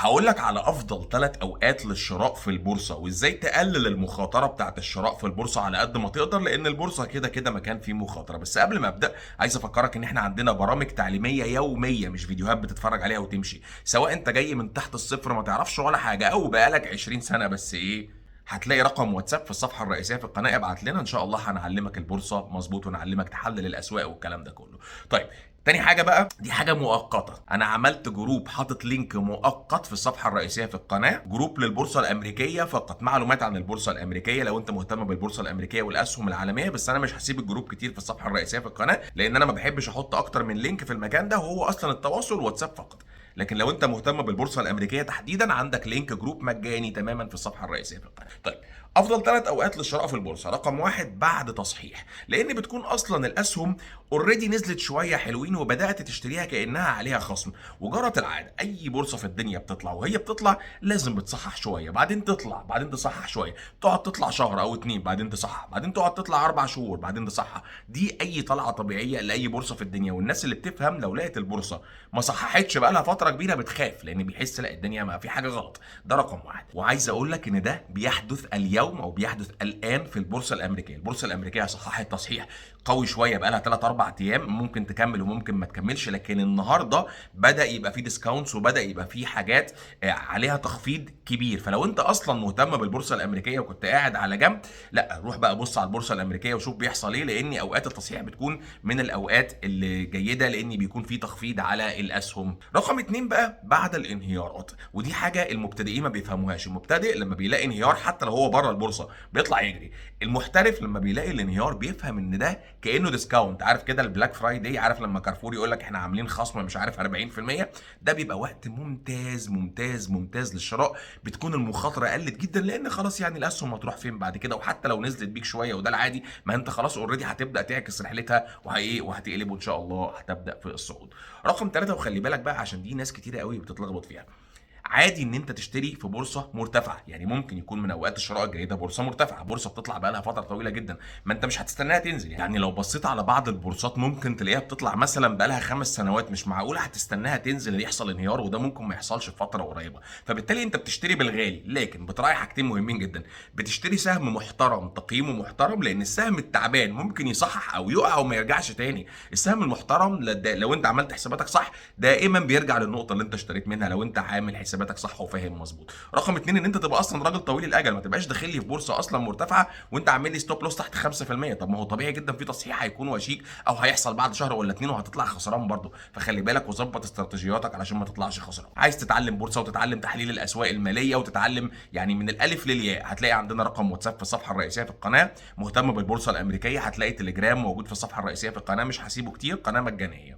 هقول لك على افضل 3 اوقات للشراء في البورصه، وازاي تقلل المخاطره بتاعت الشراء في البورصه على قد ما تقدر، لان البورصه كده كده مكان فيه مخاطره. بس قبل ما ابدا عايز افكرك ان احنا عندنا برامج تعليميه يوميه، مش فيديوهات بتتفرج عليها وتمشي. سواء انت جاي من تحت الصفر ما تعرفش ولا حاجه، او بقالك 20 سنه بس هتلاقي رقم واتساب في الصفحه الرئيسيه في القناه، ابعت لنا ان شاء الله هنعلمك البورصه مظبوط ونعلمك تحلل الاسواق والكلام ده كله. طيب، تاني حاجة بقى، دي حاجة مؤقتة. أنا عملت جروب حاطط لينك مؤقت في الصفحة الرئيسية في القناة، جروب للبورصة الأمريكية فقط، معلومات عن البورصة الأمريكية لو أنت مهتم بالبورصة الأمريكية والأسهم العالمية. بس أنا مش هسيب الجروب كتير في الصفحة الرئيسية في القناة، لأن أنا ما بحبش أحط أكتر من لينك في المكان ده، وهو أصلا التواصل واتساب فقط. لكن لو انت مهتم بالبورصه الامريكيه تحديدا، عندك لينك جروب مجاني تماما في الصفحه الرئيسيه في القناه. طيب، افضل 3 اوقات للشراء في البورصه: رقم واحد بعد تصحيح، لان بتكون اصلا الاسهم اوريدي نزلت شويه حلوين وبدات تشتريها كانها عليها خصم. وجرت العاده اي بورصه في الدنيا بتطلع، وهي بتطلع لازم بتصحح شويه، بعدين تطلع، بعدين تصحح شويه، تقعد تطلع شهر او 2، بعدين تصحح، بعدين تقعد تطلع 4 شهور، بعدين تصحح. دي اي طلعه طبيعيه لاي بورصه في الدنيا. والناس اللي بتفهم لو لقت البورصه ما صححتش بقى لها فتره كبيره بتخاف، لان بيحس لا الدنيا ما في حاجه غلط. ده رقم واحد. وعايز اقول لك ان ده بيحدث اليوم او بيحدث الان في البورصه الامريكيه. البورصه الامريكيه صححت تصحيح قوي شويه بقى لها 3 4 ايام، ممكن تكمل وممكن ما تكملش. لكن النهارده بدا يبقى في ديسكاونتس، وبدا يبقى في حاجات عليها تخفيض كبير. فلو انت اصلا مهتم بالبورصه الامريكيه وكنت قاعد على جنب، لا روح بقى بص على البورصه الامريكيه وشوف بيحصل ايه، لان اوقات التصحيح بتكون من الاوقات اللي جيده، لان بيكون في تخفيض على الاسهم. رقم 2 بقى بعد الانهيارات، ودي حاجه المبتدئين ما بيفهموهاش. المبتدئ لما بيلاقي انهيار حتى لو هو بره البورصه بيطلع يجري. المحترف لما بيلاقي الانهيار بيفهم ان ده كانه ديسكاونت. عارف كده البلاك فرايداي، عارف لما كارفور يقول لك احنا عاملين خصم مش عارف 40%، ده بيبقى وقت ممتاز ممتاز ممتاز للشراء. بتكون المخاطره قلت جدا، لان خلاص يعني الاسهم هتروح فين بعد كده، وحتى لو نزلت بيك شويه وده العادي، ما انت خلاص اوريدي هتبدا تعكس رحلتها وهتقلب، وان شاء الله هتبدا في الصعود. رقم 3، وخلي بالك بقى عشان دي ناس كتيره قوي بتتلخبط فيها: عادي ان انت تشتري في بورصه مرتفعه. يعني ممكن يكون من اوقات الشراء الجيده بورصه مرتفعه، بورصه بتطلع بقى لها فتره طويله جدا، ما انت مش هتستناها تنزل. يعني لو بصيت على بعض البورصات ممكن تلاقيها بتطلع مثلا بقى لها 5 سنوات، مش معقوله هتستناها تنزل يحصل انهيار، وده ممكن ما يحصلش في فتره قريبه. فبالتالي انت بتشتري بالغالي، لكن بتراعي حاجتين مهمين جدا: بتشتري سهم محترم تقييمه محترم، لان السهم التعبان ممكن يصحح او يقع وما يرجعش تاني. السهم المحترم لو انت عملت حساباتك صح دائما بيرجع للنقطه اللي انت اشتريت منها، لو انت عامل حساباتك صح وفاهم مظبوط. رقم 2، ان انت تبقى اصلا راجل طويل الاجل، ما تبقاش داخل لي في بورصه اصلا مرتفعه وانت عامل لي ستوب لوس تحت 5%. طب ما هو طبيعي جدا في تصحيح هيكون وشيك او هيحصل بعد شهر ولا 2 وهتطلع خسران برضه. فخلي بالك وظبط استراتيجياتك علشان ما تطلعش خسران. عايز تتعلم بورصه وتتعلم تحليل الاسواق الماليه وتتعلم يعني من الالف للياء، هتلاقي عندنا رقم واتساب في الصفحه الرئيسيه في القناه. مهتم بالبورصه الامريكيه هتلاقي تليجرام موجود في الصفحه الرئيسيه في القناه، مش هسيبه كتير، قناه مجانيه.